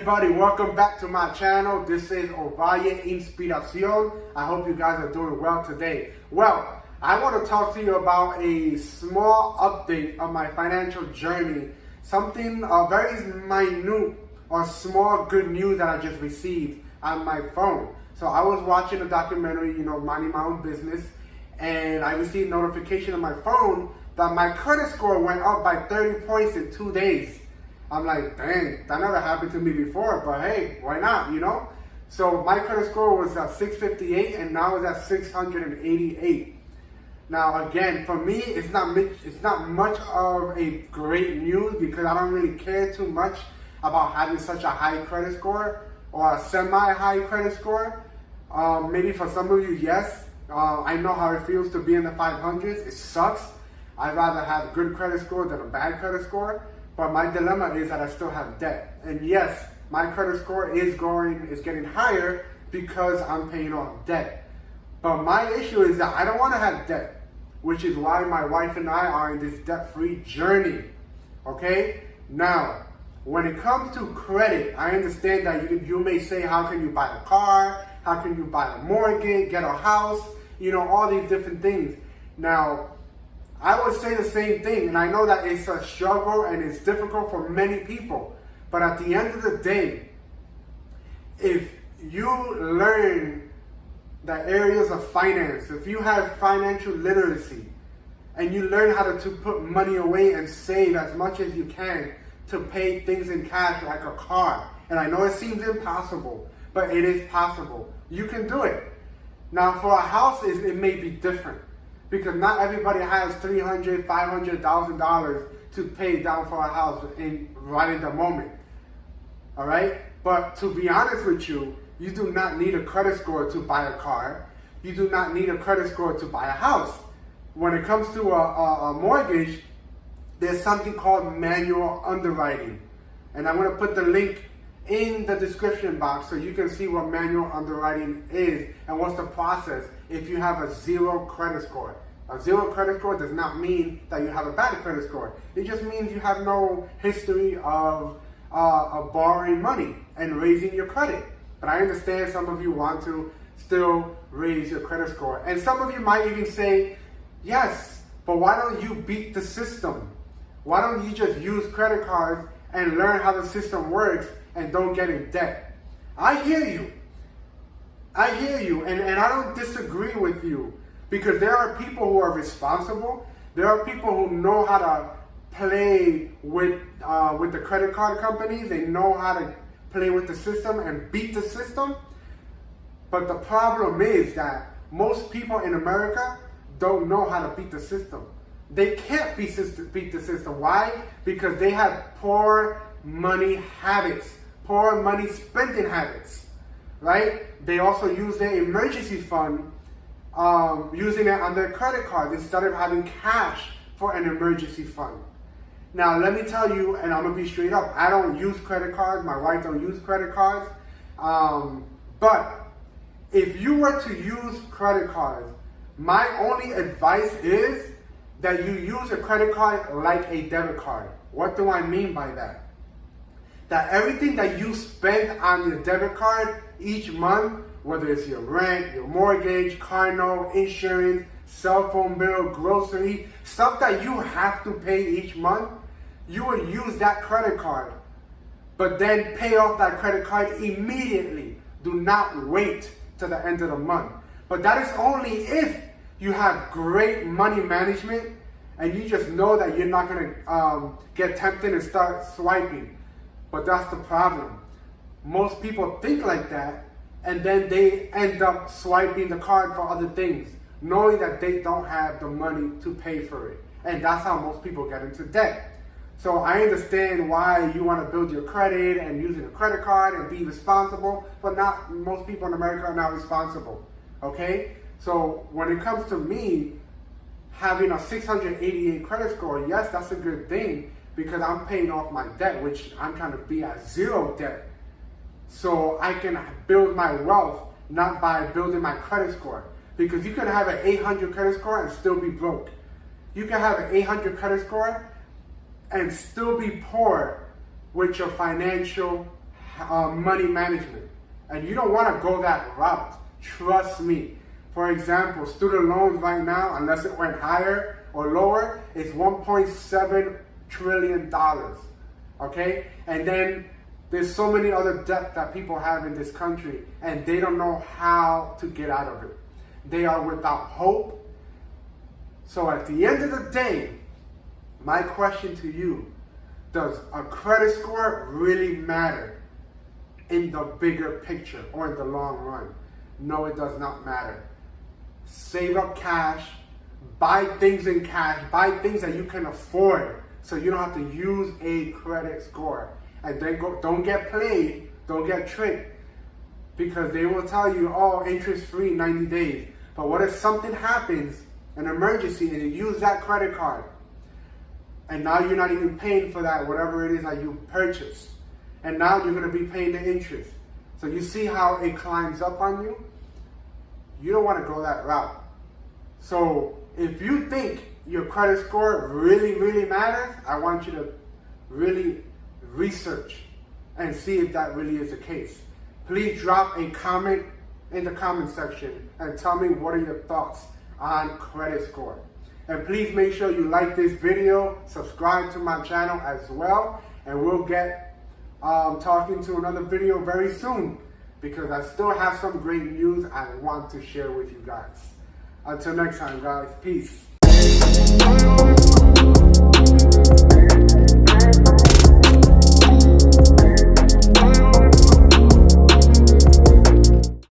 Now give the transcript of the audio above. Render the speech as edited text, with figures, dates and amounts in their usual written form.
everybody, welcome back to my channel. This is Ovalle Inspiración. I hope you guys are doing well today. Well, I want to talk to you about a small update of my financial journey. Something very minute or small good news that I just received on my phone. So I was watching a documentary, minding my own business, and I received notification on my phone that my credit score went up by 30 points in 2 days. I'm like, dang, that never happened to me before, but hey, why not, So my credit score was at 658 and now it's at 688. Now again, for me, it's not much of a great news because I don't really care too much about having such a high credit score or a semi-high credit score. Maybe for some of you, yes. I know how it feels to be in the 500s. It sucks. I'd rather have a good credit score than a bad credit score. But my dilemma is that I still have debt. And yes, my credit score is getting higher because I'm paying off debt. But my issue is that I don't want to have debt, which is why my wife and I are in this debt-free journey. Okay? Now, when it comes to credit, I understand that you may say, how can you buy a car? How can you buy a mortgage, get a house? All these different things. Now, I would say the same thing, and I know that it's a struggle and it's difficult for many people. But at the end of the day, if you learn the areas of finance, if you have financial literacy, and you learn how to put money away and save as much as you can to pay things in cash like a car, and I know it seems impossible, but it is possible. You can do it. Now for a house, it may be different. Because not everybody has $300,000, $500,000 to pay down for a house right in the moment. All right? But to be honest with you, you do not need a credit score to buy a car. You do not need a credit score to buy a house. When it comes to a mortgage, there's something called manual underwriting. And I'm going to put the link in the description box so you can see what manual underwriting is and what's the process if you have a zero credit score. A zero credit score does not mean that you have a bad credit score. It just means you have no history of borrowing money and raising your credit. But I understand some of you want to still raise your credit score. And some of you might even say, yes, but why don't you beat the system? Why don't you just use credit cards and learn how the system works and don't get in debt? I hear you. And I don't disagree with you because there are people who are responsible. There are people who know how to play with the credit card companies. They know how to play with the system and beat the system. But the problem is that most people in America don't know how to beat the system. They can't beat the system. Why? Because they have poor money habits. Poor money spending habits, right? They also use their emergency fund, using it on their credit card instead of having cash for an emergency fund. Now, let me tell you, and I'm gonna be straight up, I don't use credit cards. My wife don't use credit cards. But if you were to use credit cards, my only advice is that you use a credit card like a debit card. What do I mean by that? That everything that you spend on your debit card each month, whether it's your rent, your mortgage, car note, insurance, cell phone bill, grocery, stuff that you have to pay each month, you would use that credit card. But then pay off that credit card immediately. Do not wait to the end of the month. But that is only if you have great money management and you just know that you're not going to get tempted and start swiping. But that's the problem. Most people think like that, and then they end up swiping the card for other things, knowing that they don't have the money to pay for it. And that's how most people get into debt. So I understand why you want to build your credit and using a credit card and be responsible, but not most people in America are not responsible. Okay? So when it comes to me having a 688 credit score, yes, that's a good thing, because I'm paying off my debt, which I'm trying to be at zero debt. So I can build my wealth, not by building my credit score. Because you can have an 800 credit score and still be broke. You can have an 800 credit score and still be poor with your financial money management. And you don't want to go that route. Trust me. For example, student loans right now, unless it went higher or lower, is $1.7 trillion. Okay? And then there's so many other debt that people have in this country, and they don't know how to get out of it. They are without hope. So at the end of the day, my question to you, does a credit score really matter in the bigger picture or in the long run? No, it does not matter. Save up cash, buy things in cash, buy things that you can afford so you don't have to use a credit score. And then don't get played, don't get tricked, because they will tell you, oh, interest-free 90 days. But what if something happens, an emergency, and you use that credit card, and now you're not even paying for that, whatever it is that you purchased, and now you're going to be paying the interest. So you see how it climbs up on you? You don't want to go that route. So if you think your credit score really, really matters, I want you to really research and see if that really is the case. Please drop a comment in the comment section and tell me what are your thoughts on credit score. And please make sure you like this video, subscribe to my channel as well, and we'll get talking to another video very soon, because I still have some great news I want to share with you guys. Until next time, guys, peace.